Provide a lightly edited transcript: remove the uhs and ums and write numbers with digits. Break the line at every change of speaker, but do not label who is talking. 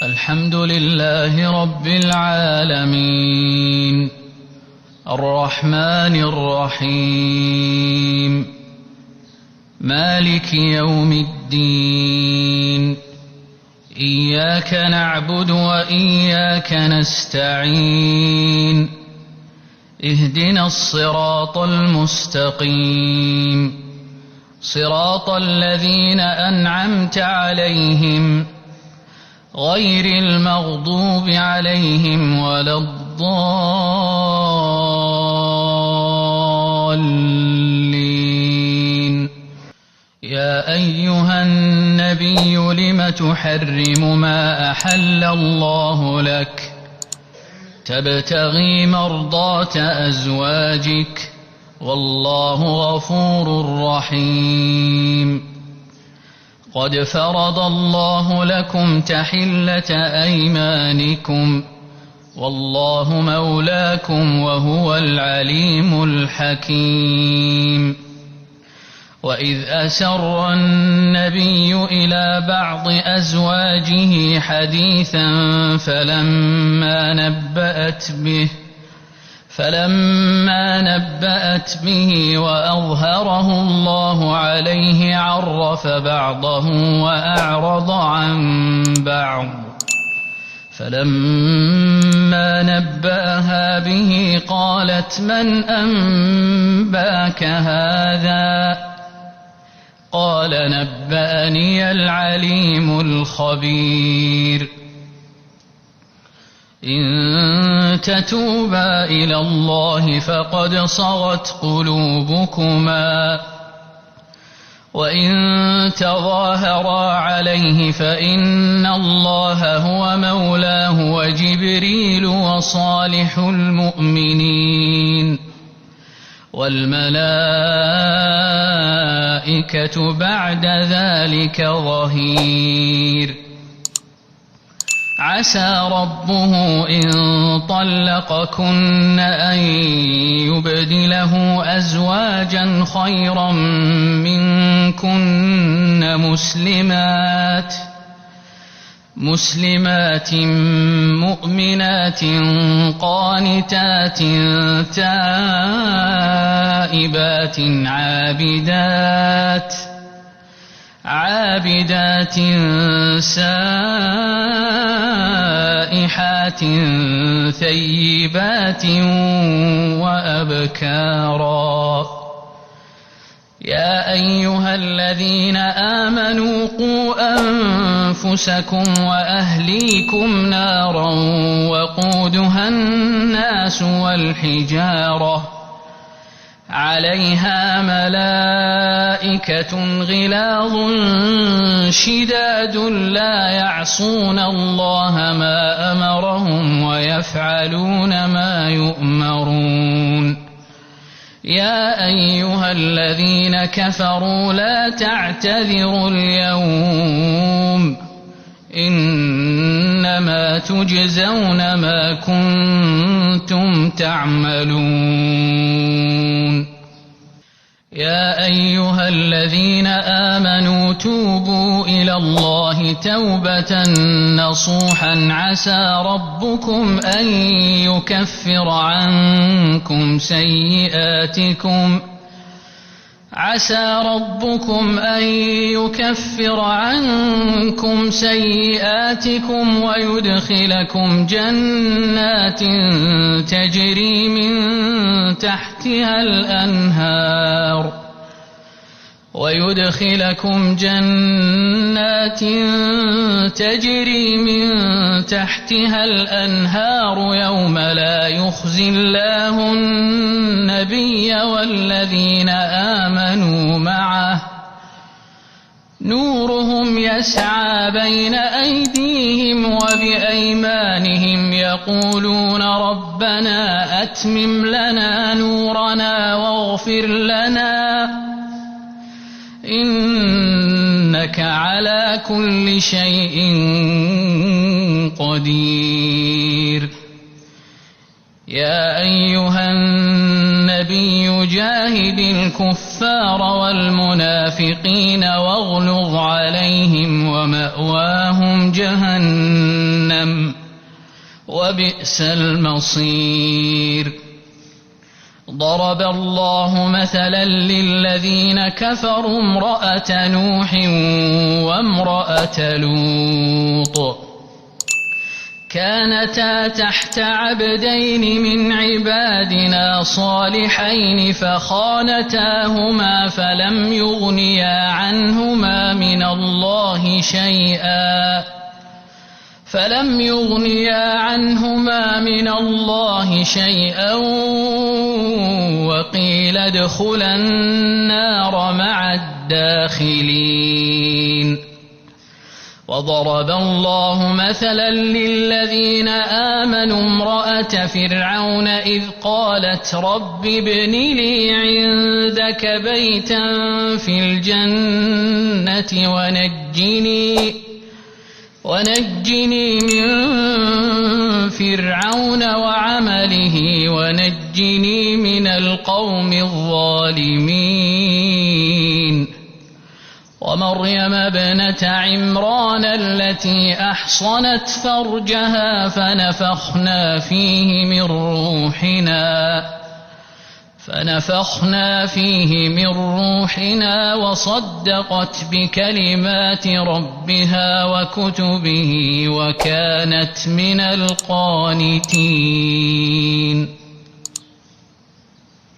الحمد لله رب العالمين الرحمن الرحيم مالك يوم الدين إياك نعبد وإياك نستعين اهدنا الصراط المستقيم صراط الذين أنعمت عليهم غير المغضوب عليهم ولا الضالين يا أيها النبي لم تحرم ما أحل الله لك تبتغي مرضات أزواجك والله غفور رحيم قد فرض الله لكم تحلة أيمانكم والله مولاكم وهو العليم الحكيم وإذ أسر النبي إلى بعض أزواجه حديثا فلما نبأت به وأظهره الله عليه عرف بعضه وأعرض عن بعض فلما نبأها به قالت من أنباك هذا قال نبأني العليم الخبير إن تتوبا إلى الله فقد صغت قلوبكما وإن تظاهرا عليه فإن الله هو مولاه وجبريل وصالح المؤمنين والملائكة بعد ذلك ظهير عسى ربه إن طلقكن أن يبدله أزواجا خيرا منكن مسلمات مؤمنات قانتات تائبات عابدات سائحات ثيبات وأبكارا يا أيها الذين آمنوا قوا أنفسكم وأهليكم نارا وقودها الناس والحجارة عليها ملائكة غلاظ شداد لا يعصون الله ما أمرهم ويفعلون ما يؤمرون يا أيها الذين كفروا لا تعتذروا اليوم إنما تجزون ما كنتم تعملون يا أيها الذين آمنوا توبوا إلى الله توبة نصوحا عسى ربكم أن يكفر عنكم سيئاتكم ويدخلكم جنات تجري من تحتها الأنهار يوم لا يخزي الله النبي والذين آمنوا معه نورهم يسعى بين أيديهم وبأيمانهم يقولون ربنا أتمم لنا نورنا واغفر لنا إنك على كل شيء قدير يا أيها النبي جاهد الكفار والمنافقين واغلظ عليهم ومأواهم جهنم جهنم وبئس المصير. ضرب الله مثلا للذين كفروا امرأة نوح وامرأة لوط كانتا تحت عبدين من عبادنا صالحين فخانتاهما فلم يغنيا عنهما من الله شيئا وقيل ادخلا النار مع الداخلين. وضرب الله مثلا للذين آمنوا امرأة فرعون إذ قالت رب ابن لي عندك بيتا في الجنة ونجني من فرعون وعمله ونجني من القوم الظالمين. ومريم ابنة عمران التي أحصنت فرجها فنفخنا فيه من روحنا وصدقت بكلمات ربها وكتبه وكانت من القانتين.